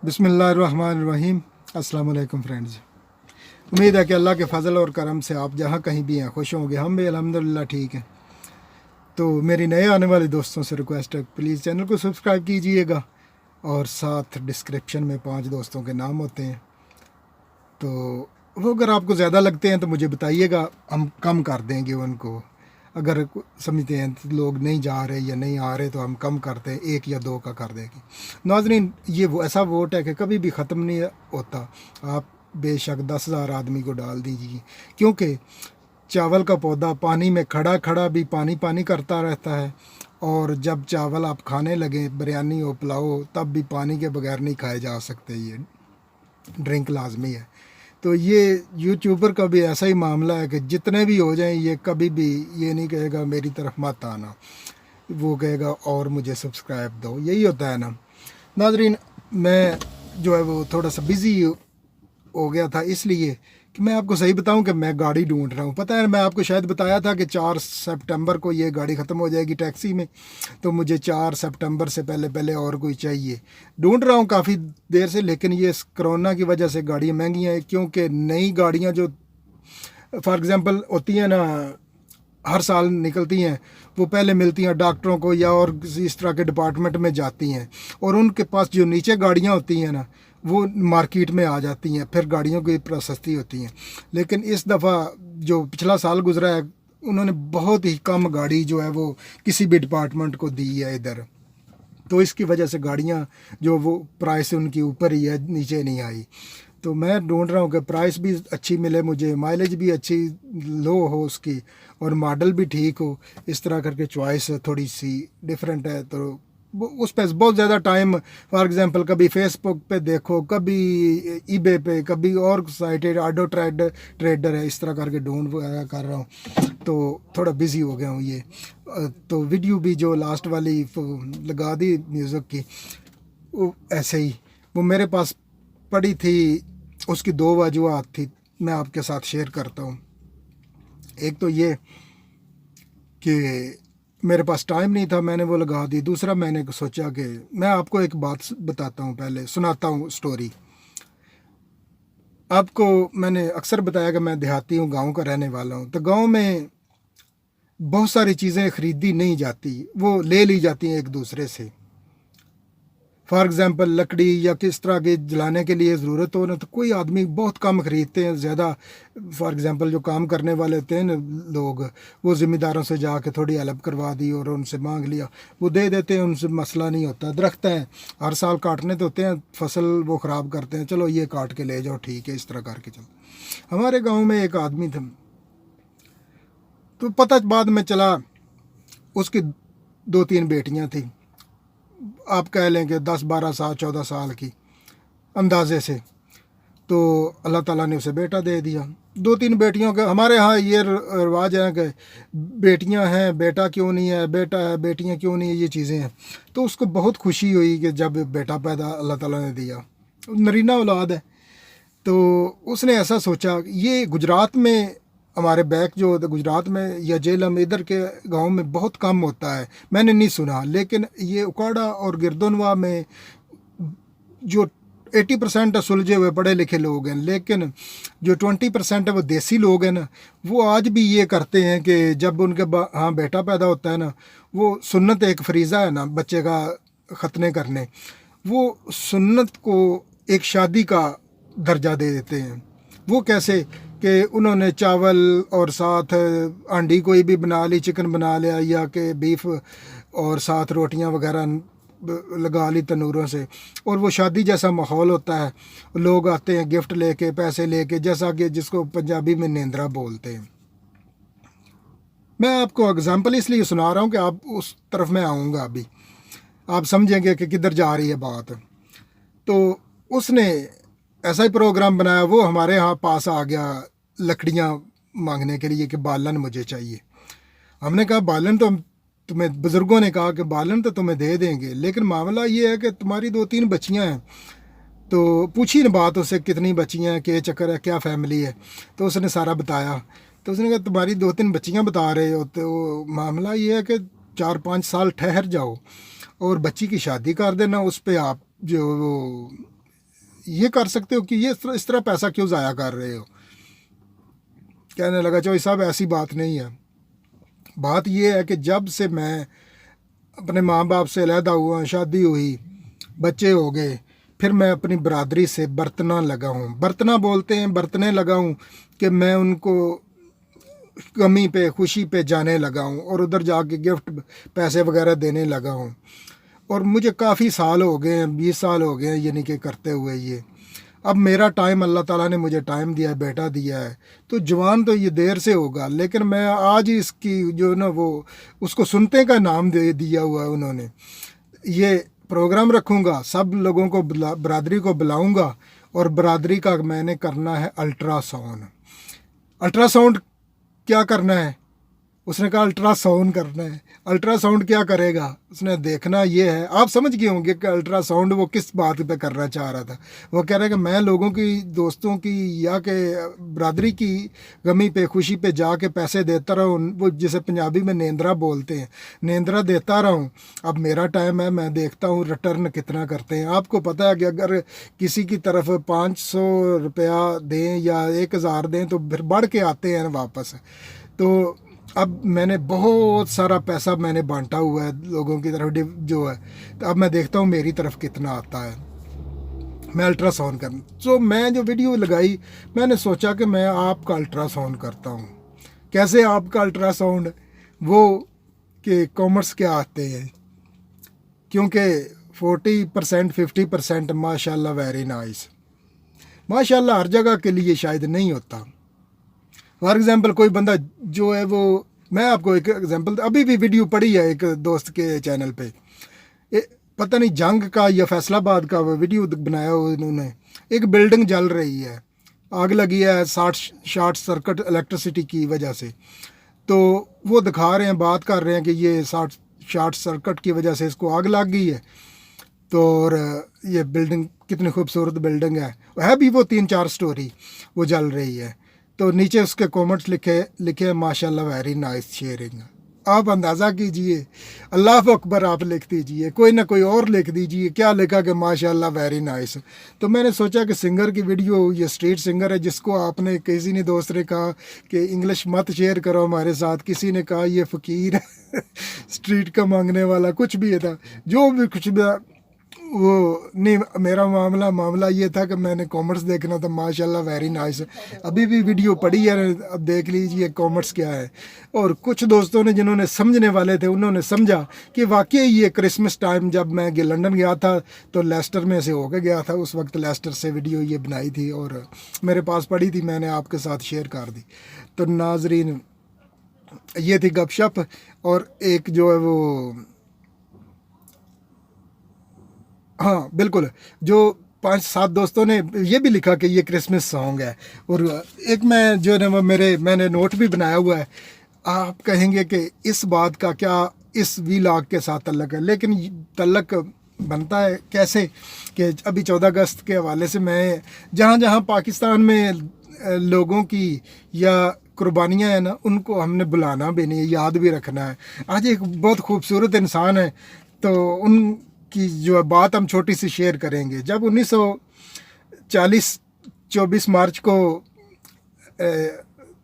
बिस्मिल्लाहिर्रहमानिर्रहीम। अस्सलाम वालेकुम फ्रेंड्स। उम्मीद है कि अल्लाह के फ़ज़ल और करम से आप जहाँ कहीं भी हैं खुश होंगे। हम भी अल्हम्दुलिल्लाह ठीक हैं। तो मेरी नए आने वाले दोस्तों से रिक्वेस्ट है, प्लीज़ चैनल को सब्सक्राइब कीजिएगा और साथ डिस्क्रिप्शन में 5 दोस्तों के नाम होते हैं, तो वो अगर आपको ज़्यादा लगते हैं तो मुझे बताइएगा, हम कम कर देंगे उनको। अगर समझते हैं तो लोग नहीं जा रहे या नहीं आ रहे तो हम कम करते हैं, 1 या 2 का कर देंगे। नाज़रीन, ये वो ऐसा वोट है कि कभी भी ख़त्म नहीं होता। आप बेशक 10,000 आदमी को डाल दीजिए, क्योंकि चावल का पौधा पानी में खड़ा खड़ा भी पानी पानी करता रहता है, और जब चावल आप खाने लगे, बिरयानी हो, पुलाव हो, तब भी पानी के बगैर नहीं खाए जा सकते। ये ड्रिंक लाजमी है। तो ये यूट्यूबर का भी ऐसा ही मामला है कि जितने भी हो जाएं, ये कभी भी ये नहीं कहेगा मेरी तरफ मत आना, वो कहेगा और मुझे सब्सक्राइब दो। यही होता है ना नाजरीन। मैं जो है वो थोड़ा सा बिज़ी हो गया था, इसलिए कि मैं आपको सही बताऊं कि मैं गाड़ी ढूंढ रहा हूं। पता है, मैं आपको शायद बताया था कि 4 सितंबर को ये गाड़ी ख़त्म हो जाएगी टैक्सी में, तो मुझे 4 सितंबर से पहले पहले और कोई चाहिए। ढूंढ रहा हूं काफ़ी देर से, लेकिन ये कोरोना की वजह से गाड़ियाँ महंगी हैं, क्योंकि नई गाड़ियाँ जो फॉर एग्ज़ाम्पल होती हैं ना, हर साल निकलती हैं, वो पहले मिलती हैं डॉक्टरों को या और इस तरह के डिपार्टमेंट में जाती हैं, और उनके पास जो नीचे गाड़ियाँ होती हैं ना, वो मार्केट में आ जाती हैं, फिर गाड़ियों की सस्ती होती हैं। लेकिन इस दफ़ा जो पिछला साल गुजरा है, उन्होंने बहुत ही कम गाड़ी जो है वो किसी भी डिपार्टमेंट को दी है इधर, तो इसकी वजह से गाड़ियाँ जो वो प्राइस उनकी ऊपर ही है, नीचे नहीं आई। तो मैं ढूंढ रहा हूँ कि प्राइस भी अच्छी मिले मुझे, माइलेज भी अच्छी लो हो उसकी, और मॉडल भी ठीक हो। इस तरह करके चॉइस थोड़ी सी डिफरेंट है, तो उस पर बहुत ज़्यादा टाइम, फॉर एग्ज़ाम्पल कभी फेसबुक पे देखो, कभी ईबे पे, कभी और साइटेड ऑटो ट्रेडर है, इस तरह करके ढूंढ कर रहा हूँ, तो थोड़ा बिज़ी हो गया हूँ। ये तो वीडियो भी जो लास्ट वाली लगा दी म्यूज़िक की, वो ऐसे ही वो मेरे पास पड़ी थी, उसकी 2 वजूहत थी, मैं आपके साथ शेयर करता हूँ। एक तो ये कि मेरे पास टाइम नहीं था, मैंने वो लगा दी। दूसरा, मैंने सोचा कि मैं आपको एक बात बताता हूँ, पहले सुनाता हूँ स्टोरी आपको। मैंने अक्सर बताया कि मैं देहाती हूँ, गांव का रहने वाला हूँ। तो गांव में बहुत सारी चीज़ें ख़रीदी नहीं जाती, वो ले ली जाती हैं एक दूसरे से। फॉर एग्ज़ाम्पल लकड़ी या किस तरह के जलाने के लिए ज़रूरत हो ना, तो कोई आदमी बहुत कम ख़रीदते हैं, ज़्यादा फॉर एग्ज़ाम्पल जो काम करने वाले होते हैं ना लोग, वो ज़िम्मेदारों से जाके थोड़ी हेल्प करवा दी और उनसे मांग लिया, वो दे देते हैं, उनसे मसला नहीं होता। दरख्त हैं, हर साल काटने तो होते हैं, फसल वो ख़राब करते हैं, चलो ये काट के ले जाओ, ठीक है, इस तरह करके चलो। हमारे गाँव में एक आदमी था, तो पता बाद में चला उसकी 2-3 बेटियाँ थी, आप कह लें कि 10-12 साल 14 साल की अंदाजे से। तो अल्लाह ताला ने उसे बेटा दे दिया। 2-3 बेटियों के, हमारे यहाँ ये रिवाज है कि बेटियां हैं बेटा क्यों नहीं है, बेटा है बेटियां क्यों नहीं है, ये चीज़ें हैं। तो उसको बहुत खुशी हुई कि जब बेटा पैदा अल्लाह ताला ने दिया, नरीना औलाद है। तो उसने ऐसा सोचा, ये गुजरात में, हमारे बैक जो गुजरात में या जेलम इधर के गांव में बहुत कम होता है, मैंने नहीं सुना, लेकिन ये उकाड़ा और गिरदोनवा में जो 80% सुलझे हुए पढ़े लिखे लोग हैं, लेकिन जो 20% है वो देसी लोग हैं ना, वो आज भी ये करते हैं कि जब उनके हाँ बेटा पैदा होता है ना, वो सुन्नत एक फरीज़ा है ना बच्चे का ख़तने करने, वो सुन्नत को एक शादी का दर्जा दे देते हैं। वो कैसे कि उन्होंने चावल और साथ अंडी कोई भी बना ली, चिकन बना लिया, या कि बीफ, और साथ रोटियां वगैरह लगा ली तनूरों से, और वो शादी जैसा माहौल होता है। लोग आते हैं गिफ्ट लेके, पैसे लेके, जैसा कि जिसको पंजाबी में नेंद्रा बोलते हैं। मैं आपको एग्जांपल इसलिए सुना रहा हूँ कि आप उस तरफ में आऊँगा, अभी आप समझेंगे कि किधर जा रही है बात। तो उसने ऐसा ही प्रोग्राम बनाया, वो हमारे यहाँ पास आ गया लकड़ियाँ मांगने के लिए कि बालन मुझे चाहिए। हमने कहा बालन तो तुम्हें, बुज़ुर्गों ने कहा कि बालन तो तुम्हें दे देंगे, लेकिन मामला ये है कि तुम्हारी 2-3 बच्चियाँ हैं। तो पूछी ना बात उससे, कितनी बच्चियाँ हैं, क्या चक्कर है, क्या फैमिली है। तो उसने सारा बताया। तो उसने कहा तुम्हारी 2-3 बच्चियाँ बता रहे हो, तो मामला ये है कि 4-5 साल ठहर जाओ और बच्ची की शादी कर देना, उस पर आप जो ये कर सकते हो कि ये इस तरह पैसा क्यों ज़ाया कर रहे हो। कहने लगा चौधरी साहब ऐसी बात नहीं है, बात ये है कि जब से मैं अपने माँ बाप से अलहदा हुआ, शादी हुई, बच्चे हो गए, फिर मैं अपनी बरादरी से बरतना लगा हूँ। बरतना बोलते हैं, बरतने लगा हूँ कि मैं उनको गमी पे खुशी पे जाने लगा हूँ और उधर जाके गिफ्ट पैसे वगैरह देने लगा हूँ। और मुझे काफ़ी साल हो गए हैं, 20 साल हो गए हैं यानी कि करते हुए ये। अब मेरा टाइम, अल्लाह ताला ने मुझे टाइम दिया है, बेटा दिया है, तो जवान तो ये देर से होगा, लेकिन मैं आज ही इसकी जो ना वो उसको सुनते का नाम दे दिया हुआ है उन्होंने। ये प्रोग्राम रखूँगा, सब लोगों को बरादरी को बुलाऊँगा और बरादरी का मैंने करना है अल्ट्रासाउंड। अल्ट्रासाउंड क्या करना है? उसने कहा अल्ट्रासाउंड करना है। अल्ट्रासाउंड क्या करेगा? उसने देखना ये है, आप समझ गए होंगे कि अल्ट्रासाउंड वो किस बात पे करना चाह रहा था। वो कह रहा है कि मैं लोगों की, दोस्तों की या के बरादरी की गमी पे खुशी पे जाके पैसे देता रहूँ, वो जिसे पंजाबी में नेंद्रा बोलते हैं, नेंद्रा देता रहूँ। अब मेरा टाइम है, मैं देखता हूँ रिटर्न कितना करते हैं। आपको पता है कि अगर किसी की तरफ 500 रुपया दें या 1000 दें तो फिर बढ़ के आते हैं वापस। तो अब मैंने बहुत सारा पैसा मैंने बांटा हुआ है लोगों की तरफ जो है, तो अब मैं देखता हूँ मेरी तरफ कितना आता है। मैं अल्ट्रासाउंड कर, तो मैं जो वीडियो लगाई, मैंने सोचा कि मैं आपका अल्ट्रासाउंड करता हूँ। कैसे आपका अल्ट्रासाउंड? वो कि कॉमर्स के आते हैं, क्योंकि 40% 50% माशाल्लाह वेरी नाइस, माशाल्लाह हर जगह के लिए शायद नहीं होता। फॉर एग्ज़ाम्पल कोई बंदा जो है वो, मैं आपको एक एग्जांपल, अभी भी वीडियो पड़ी है एक दोस्त के चैनल पे, पता नहीं जंग का या फैसलाबाद का वीडियो बनाया हुआ उन्होंने। एक बिल्डिंग जल रही है, आग लगी है शॉर्ट सर्किट इलेक्ट्रिसिटी की वजह से। तो वो दिखा रहे हैं, बात कर रहे हैं कि ये शॉर्ट सर्किट की वजह से इसको आग लग गई है। तो और ये बिल्डिंग कितनी खूबसूरत बिल्डिंग है भी वो 3-4 स्टोरी वो जल रही है। तो नीचे उसके कमेंट्स लिखे माशाल्लाह वेरी नाइस शेयरिंग। आप अंदाज़ा कीजिए, अल्लाह अकबर आप लिख दीजिए, कोई ना कोई और लिख दीजिए, क्या लिखा कि माशाल्लाह वेरी नाइस। तो मैंने सोचा कि सिंगर की वीडियो, ये स्ट्रीट सिंगर है जिसको आपने, किसी ने दोस्त ने कहा कि इंग्लिश मत शेयर करो हमारे साथ, किसी ने कहा ये फ़कीर है स्ट्रीट का मांगने वाला, कुछ भी था, जो भी कुछ भी वो नहीं। मेरा मामला ये था कि मैंने कॉमर्स देखना था, माशाल्लाह वेरी नाइस। अभी भी वीडियो पड़ी है, अब देख लीजिए कॉमर्स क्या है। और कुछ दोस्तों ने, जिन्होंने समझने वाले थे, उन्होंने समझा कि वाकई ये क्रिसमस टाइम जब मैं लंदन गया था तो लेस्टर में से होकर गया था, उस वक्त लेस्टर से वीडियो ये बनाई थी और मेरे पास पड़ी थी, मैंने आपके साथ शेयर कर दी। तो नाजरीन, ये थी गपशप। और एक जो है वो, हाँ बिल्कुल, जो 5-7 दोस्तों ने ये भी लिखा कि ये क्रिसमस सॉन्ग है। और एक मैं जो है मैंने नोट भी बनाया हुआ है। आप कहेंगे कि इस बात का क्या इस वीलॉग के साथ तल्लक है, लेकिन तल्लक बनता है कैसे कि अभी 14 अगस्त के हवाले से मैं जहाँ जहाँ पाकिस्तान में लोगों की या कुर्बानियाँ हैं ना, उनको हमने बुलाना भी नहीं है, याद भी रखना है। आज एक बहुत खूबसूरत इंसान है, तो उन की जो बात हम छोटी सी शेयर करेंगे। जब 1940 24 मार्च को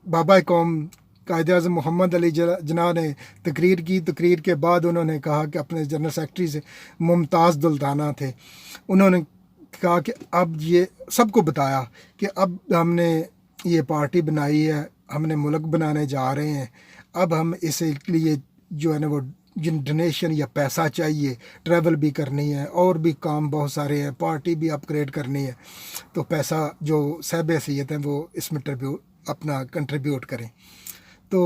बाबा कौम कायद-ए-आज़म मोहम्मद अली जिन्ना ने तकरीर की, तकरीर के बाद उन्होंने कहा कि अपने जनरल सेक्रेटरी से, मुमताज़ दुल्ताना थे, उन्होंने कहा कि अब ये सबको बताया कि अब हमने ये पार्टी बनाई है, हमने मुल्क बनाने जा रहे हैं, अब हम इसे लिए जो है ना वो जिन डोनेशन या पैसा चाहिए, ट्रैवल भी करनी है और भी काम बहुत सारे हैं, पार्टी भी अपग्रेड करनी है, तो पैसा जो साहिब हैसियत हैं वो इसमें अपना कंट्रीब्यूट करें। तो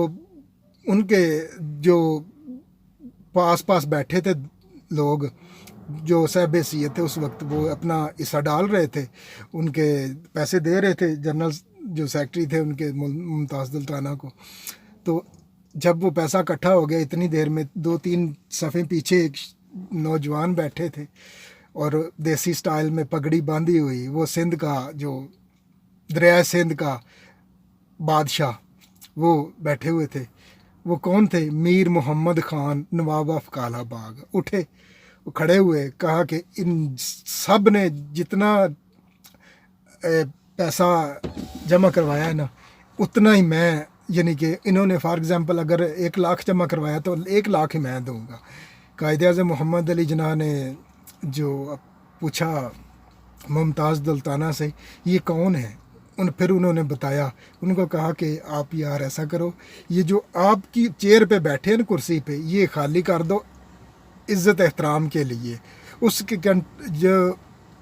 उनके जो पास बैठे थे लोग जो साहिब हैसियत थे उस वक्त, वो अपना हिस्सा डाल रहे थे, उनके पैसे दे रहे थे जनरल जो सेक्रेटरी थे उनके, मुमताज़ दुल्ताना को। तो जब वो पैसा इकट्ठा हो गया, इतनी देर में 2-3 सफ़े पीछे एक नौजवान बैठे थे और देसी स्टाइल में पगड़ी बांधी हुई, वो सिंध का जो दरिया सिंध का बादशाह, वो बैठे हुए थे। वो कौन थे? मीर मोहम्मद ख़ान, नवाब ऑफ कालाबाग। उठे, वो खड़े हुए, कहा कि इन सब ने जितना पैसा जमा करवाया है ना, उतना ही मैं, यानी कि इन्होंने फॉर एग्ज़ाम्पल अगर 1 लाख जमा करवाया तो 1 लाख ही मैं दूंगा। कायद-ए-आज़म मोहम्मद अली जिन्ना ने जो पूछा मुमताज़ दुल्ताना से ये कौन है, फिर उन्होंने बताया, उनको कहा कि आप यार ऐसा करो, ये जो आपकी चेयर पे बैठे हैं ना, कुर्सी पे, ये खाली कर दो इज़्ज़त एहतराम के लिए। उसके जो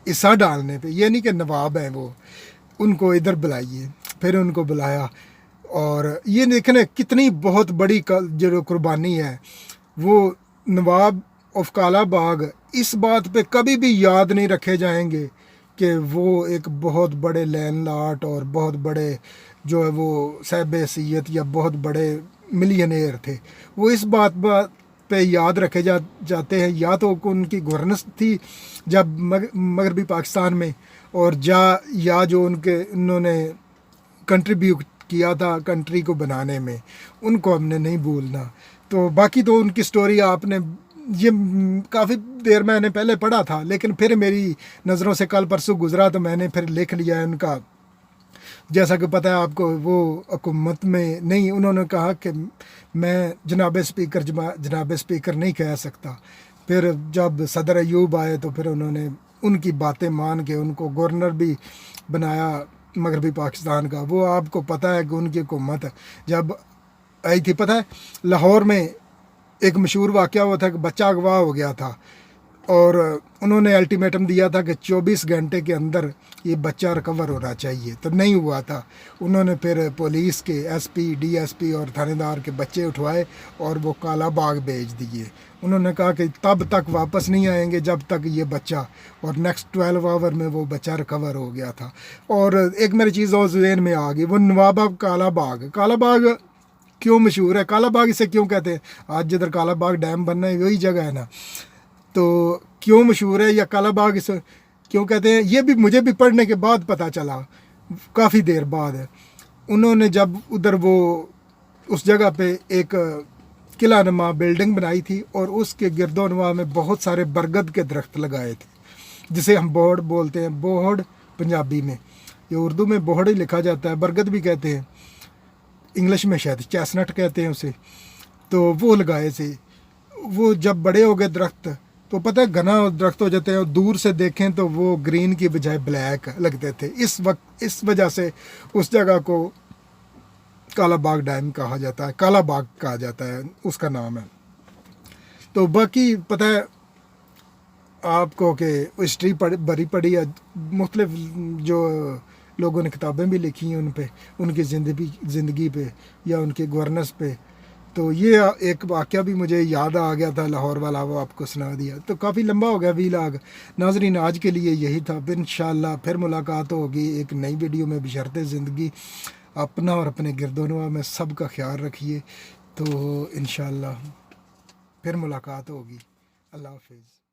हिस्सा डालने पे, ये नहीं कि नवाब हैं वो, उनको इधर बुलाइए। फिर उनको बुलाया और ये देखने कितनी बहुत बड़ी जो कुर्बानी है। वो नवाब ऑफ काला बाग इस बात पे कभी भी याद नहीं रखे जाएंगे कि वो एक बहुत बड़े लैंडलॉर्ड और बहुत बड़े जो है वो साहिब हैसियत या बहुत बड़े मिलियनेयर थे। वो इस बात पे याद रखे जाते हैं, या तो उनकी गवर्नेंस थी जब मगरबी पाकिस्तान में, और या जो उन्होंने कंट्रीब्यूट किया था कंट्री को बनाने में, उनको हमने नहीं भूलना। तो बाकी तो उनकी स्टोरी आपने ये काफ़ी देर मैंने पहले पढ़ा था, लेकिन फिर मेरी नज़रों से कल परसों गुज़रा तो मैंने फिर लिख लिया है उनका। जैसा कि पता है आपको, वो हुकूमत में नहीं, उन्होंने कहा कि मैं जनाब स्पीकर नहीं कह सकता। फिर जब सदर अयूब आए तो फिर उन्होंने उनकी बातें मान के उनको गवर्नर भी बनाया मगरबी पाकिस्तान का। वो आपको पता है कि उनकी हुकूमत जब आई थी, पता है लाहौर में एक मशहूर वाक़या हुआ था कि बच्चा अगवा हो गया था और उन्होंने अल्टीमेटम दिया था कि 24 घंटे के अंदर ये बच्चा रिकवर होना चाहिए, तो नहीं हुआ था। उन्होंने फिर पुलिस के SP DSP और थानेदार के बच्चे उठवाए और वो काला बाग भेज दिए। उन्होंने कहा कि तब तक वापस नहीं आएंगे जब तक ये बच्चा, और नेक्स्ट 12 आवर में वो बच्चा रिकवर हो गया था। और एक मेरी चीज़ और ज़हन में आ गई, वो नवाब काला बाग क्यों मशहूर है, काला बाग इसे क्यों कहते हैं? आज जिधर काला बाग डैम बनना है वही जगह है ना, तो क्यों मशहूर है या काला बाग इसे क्यों कहते हैं, ये भी मुझे भी पढ़ने के बाद पता चला, काफ़ी देर बाद। उन्होंने जब उधर वो उस जगह पे एक किला नुमा बिल्डिंग बनाई थी और उसके गिरदोनवा में बहुत सारे बरगद के दरख्त लगाए थे, जिसे हम बोहड़ बोलते हैं। बोहड़ पंजाबी में, ये उर्दू में बोहड़ ही लिखा जाता है, बरगद भी कहते हैं, इंग्लिश में शायद चेस्टनट कहते हैं उसे। तो वो लगाए थे। वो जब बड़े हो गए दरख्त तो पता है घना दरख्त हो जाते हैं, और दूर से देखें तो वो ग्रीन की बजाय ब्लैक लगते थे। इस वजह से उस जगह को काला बाग डैम कहा जाता है, काला बाग कहा जाता है, उसका नाम है। तो बाकी पता है आपको कि हिस्ट्री भरी पड़ी है, मुख्तलिफ जो लोगों ने किताबें भी लिखी हैं उन पे, उनकी ज़िंदगी पे या उनके गवर्नेंस पे। तो ये एक वाक़या भी मुझे याद आ गया था लाहौर वाला, वो आपको सुना दिया। तो काफ़ी लंबा हो गया वीलॉग। नाज़रीन, आज के लिए यही था, फिर इंशाअल्लाह फिर मुलाकात होगी एक नई वीडियो में। बशर्ते ज़िंदगी अपना और अपने गिरदोनवा में सब का ख्याल रखिए। तो इंशाअल्लाह फिर मुलाकात होगी। अल्लाह हाफ़िज़।